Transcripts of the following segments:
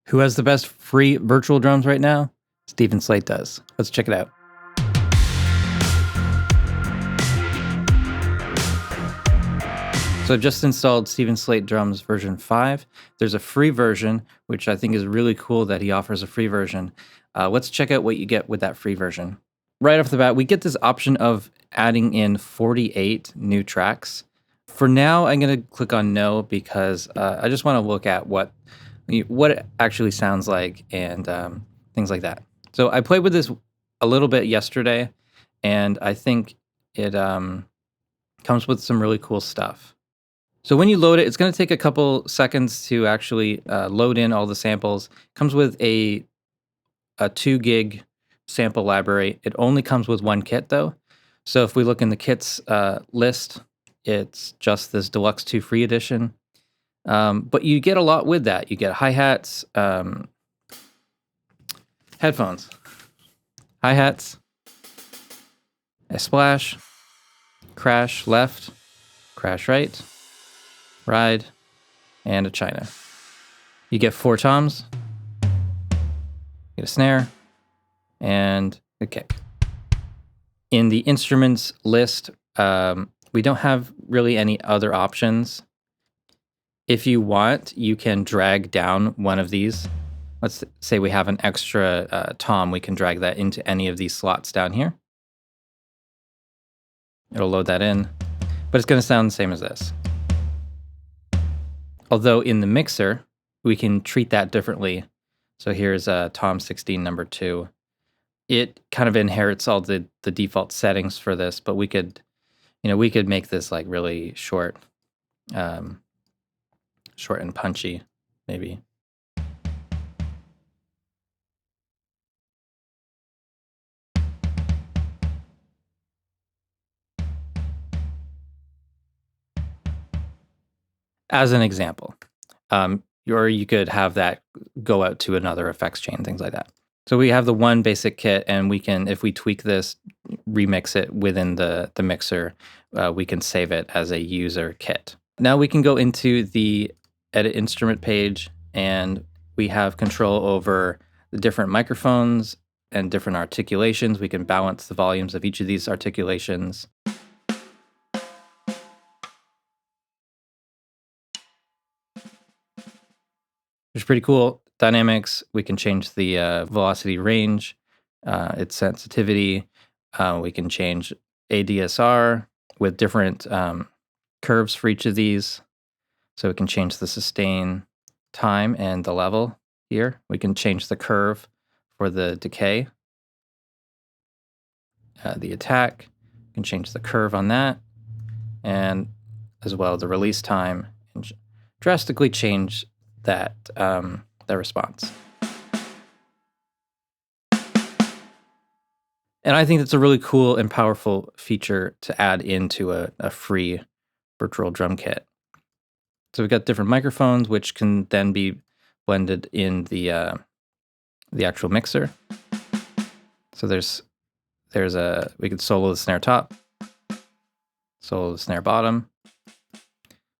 Who has the best free virtual drums right now? Steven Slate does. Let's check it out. So I've just installed Steven Slate Drums version 5. There's a free version, which I think is really cool that he offers a free version. Let's check out what you get with that free version. Right off the bat, we get this option of adding in 48 new tracks. For now, I'm going to click on no because I just want to look at what it actually sounds like and things like that. So I played with this a little bit yesterday, and I think it comes with some really cool stuff. So when you load it, it's going to take a couple seconds to actually load in all the samples. It comes with a 2 gig sample library. It only comes with one kit though. So if we look in the kits list, it's just this Deluxe 2 Free Edition. But you get a lot with that. You get hi-hats, headphones, hi-hats, a splash, crash left, crash right, ride, and a china. You get 4 toms, you get a snare, and a kick. In the instruments list, we don't have really any other options. If you want, you can drag down one of these. Let's say we have an extra tom, we can drag that into any of these slots down here. It'll load that in, but it's going to sound the same as this. Although in the mixer, we can treat that differently. So here's tom 16 number 2. It kind of inherits all the default settings for this, but we could make this like really short and punchy, maybe. As an example, or you could have that go out to another effects chain, things like that. So we have the one basic kit, and we can, if we tweak this, remix it within the mixer, we can save it as a user kit. Now we can go into the edit instrument page, and we have control over the different microphones and different articulations. We can balance the volumes of each of these articulations. Which is pretty cool. Dynamics, we can change the velocity range, its sensitivity. We can change ADSR with different curves for each of these. So we can change the sustain time and the level here. We can change the curve for the decay. The attack, we can change the curve on that, and as well the release time, and drastically change that response. And I think that's a really cool and powerful feature to add into a free virtual drum kit. So we've got different microphones, which can then be blended in the actual mixer. So we could solo the snare top, solo the snare bottom,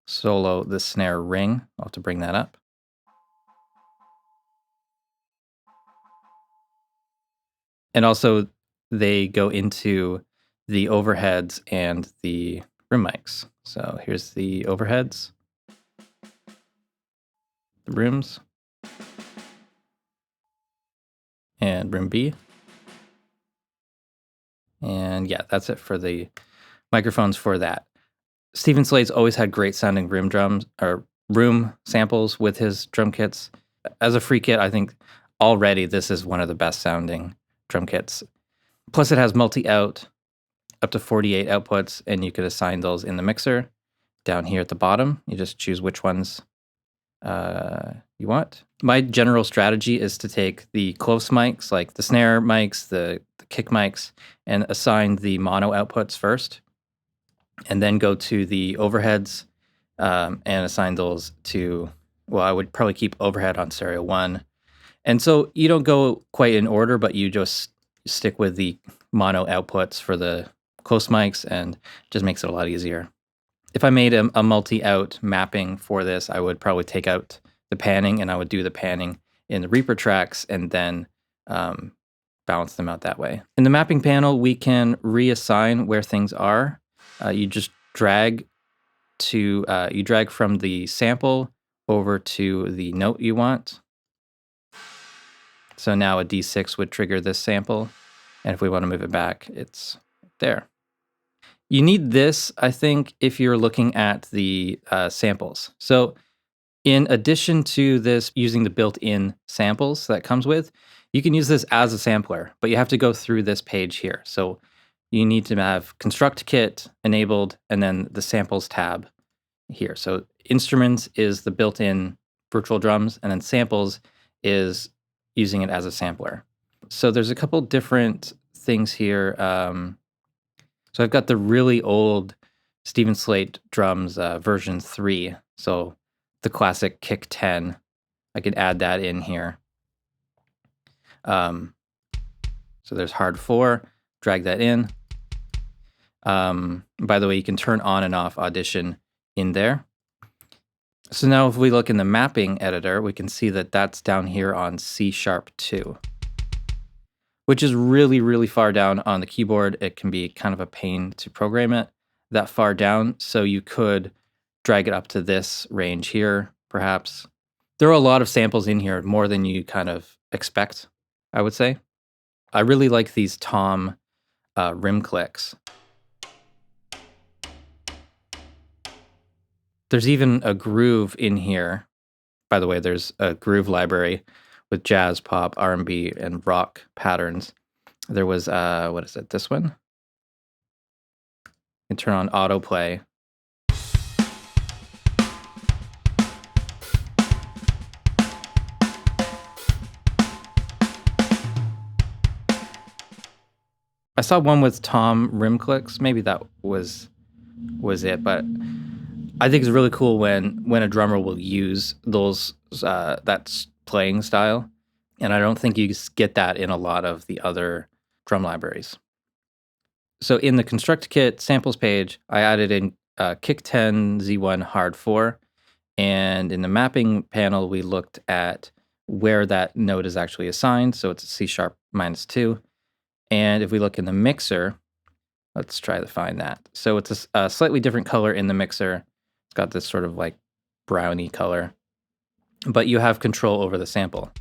solo the snare ring. I'll have to bring that up. And also, they go into the overheads and the room mics. So here's the overheads, the rooms, and room B. And yeah, that's it for the microphones for that. Steven Slate's always had great sounding room samples with his drum kits. As a free kit, I think already this is one of the best sounding drum kits. Plus it has multi-out, up to 48 outputs, and you could assign those in the mixer. Down here at the bottom, you just choose which ones you want. My general strategy is to take the close mics, like the snare mics, the kick mics, and assign the mono outputs first, and then go to the overheads and assign those to, well, I would probably keep overhead on stereo 1. And so you don't go quite in order, but you just stick with the mono outputs for the close mics, and just makes it a lot easier. If I made a multi-out mapping for this, I would probably take out the panning, and I would do the panning in the Reaper tracks and then balance them out that way. In the mapping panel, we can reassign where things are. You just drag from the sample over to the note you want. So now a D6 would trigger this sample, and if we want to move it back, it's there. You need this, I think, if you're looking at the samples. So in addition to this using the built-in samples that comes with, you can use this as a sampler, but you have to go through this page here. So you need to have construct kit enabled and then the samples tab here. So instruments is the built-in virtual drums, and then samples is using it as a sampler. So there's a couple different things here. So I've got the really old Steven Slate Drums version 3. So the classic kick 10. I could add that in here. So there's hard 4, drag that in. By the way, you can turn on and off Audition in there. So now if we look in the mapping editor, we can see that that's down here on C#2, which is really, really far down on the keyboard. It can be kind of a pain to program it that far down. So you could drag it up to this range here, perhaps. There are a lot of samples in here, more than you kind of expect, I would say. I really like these tom rim clicks. There's even a groove in here. By the way, there's a groove library with jazz, pop, R&B, and rock patterns. There was, what is it, this one? You can turn on autoplay. I saw one with tom rim clicks. Maybe that was it, but I think it's really cool when a drummer will use those that playing style, and I don't think you get that in a lot of the other drum libraries. So in the construct kit samples page, I added in kick 10 Z1 hard 4, and in the mapping panel we looked at where that note is actually assigned. So it's a C#-2, and if we look in the mixer, let's try to find that. So it's a slightly different color in the mixer. It's got this sort of like browny color, but you have control over the sample.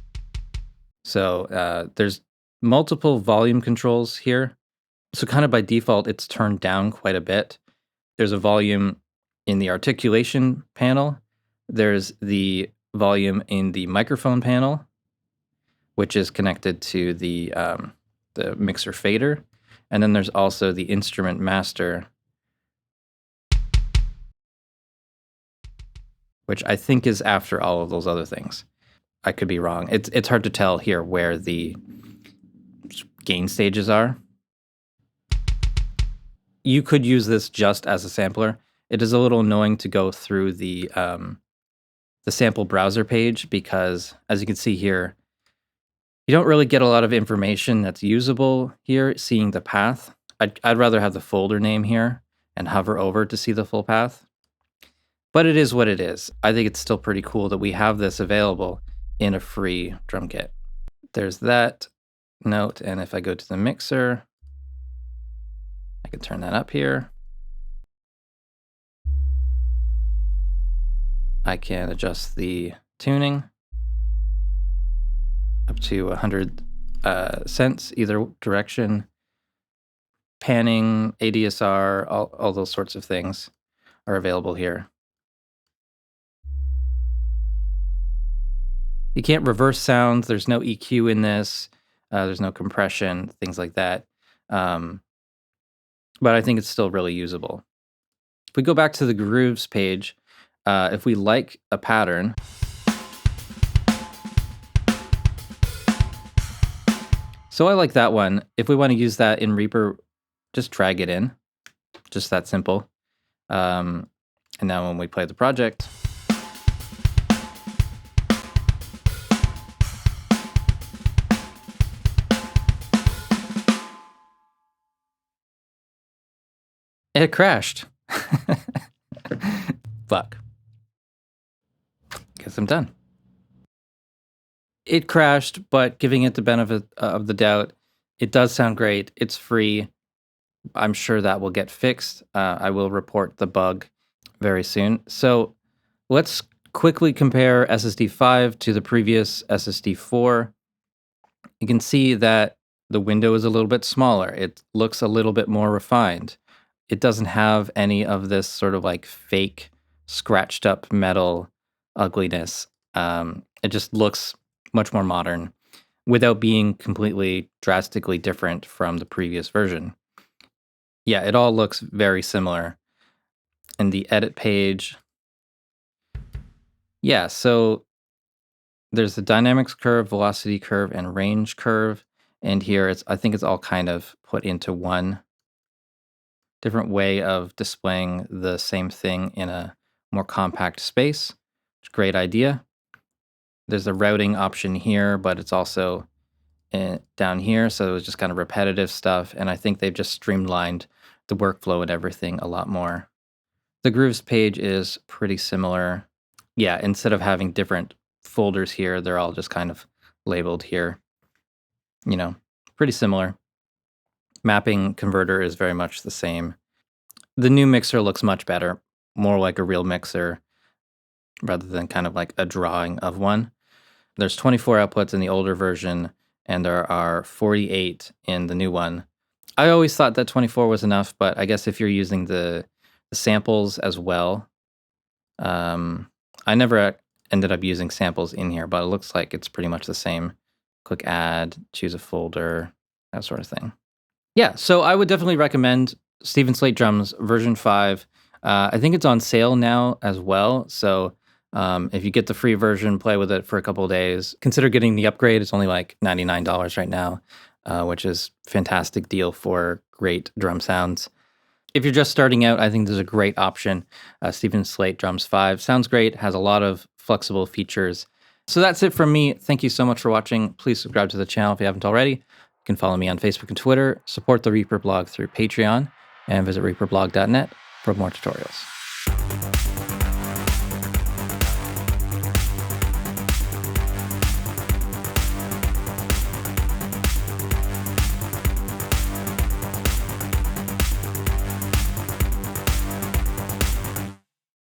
So there's multiple volume controls here. So kind of by default, it's turned down quite a bit. There's a volume in the articulation panel. There's the volume in the microphone panel, which is connected to the mixer fader. And then there's also the instrument master, which I think is after all of those other things. I could be wrong. It's hard to tell here where the gain stages are. You could use this just as a sampler. It is a little annoying to go through the sample browser page because, as you can see here, you don't really get a lot of information that's usable here, seeing the path. I'd rather have the folder name here and hover over to see the full path. But it is what it is. I think it's still pretty cool that we have this available in a free drum kit. There's that note, and if I go to the mixer, I can turn that up here. I can adjust the tuning up to 100 cents either direction, panning, ADSR, all those sorts of things are available here. You can't reverse sounds. There's no EQ in this. There's no compression, things like that. But I think it's still really usable. If we go back to the grooves page, if we like a pattern, so I like that one. If we want to use that in Reaper, just drag it in. Just that simple. And now when we play the project, it crashed. Fuck. Guess I'm done. It crashed, but giving it the benefit of the doubt, it does sound great. It's free. I'm sure that will get fixed. I will report the bug very soon. So let's quickly compare SSD5 to the previous SSD4. You can see that the window is a little bit smaller. It looks a little bit more refined. It doesn't have any of this sort of like fake scratched up metal ugliness. It just looks much more modern without being completely drastically different from the previous version. Yeah, it all looks very similar. In the edit page, yeah, so there's the dynamics curve, velocity curve, and range curve. And here I think it's all kind of put into one different way of displaying the same thing in a more compact space. Great idea. There's the routing option here, but it's also down here. So it's just kind of repetitive stuff. And I think they've just streamlined the workflow and everything a lot more. The grooves page is pretty similar. Yeah, instead of having different folders here, they're all just kind of labeled here. You know, pretty similar. Mapping converter is very much the same. The new mixer looks much better, more like a real mixer rather than kind of like a drawing of one. There's 24 outputs in the older version, and there are 48 in the new one. I always thought that 24 was enough, but I guess if you're using the samples as well, I never ended up using samples in here, but it looks like it's pretty much the same. Click add, choose a folder, that sort of thing. Yeah, so I would definitely recommend Steven Slate Drums version 5. I think it's on sale now as well. So if you get the free version, play with it for a couple of days. Consider getting the upgrade. It's only like $99 right now, which is a fantastic deal for great drum sounds. If you're just starting out, I think there's a great option. Steven Slate Drums 5 sounds great, has a lot of flexible features. So that's it from me. Thank you so much for watching. Please subscribe to the channel if you haven't already. You can follow me on Facebook and Twitter, support the Reaper blog through Patreon, and visit reaperblog.net for more tutorials.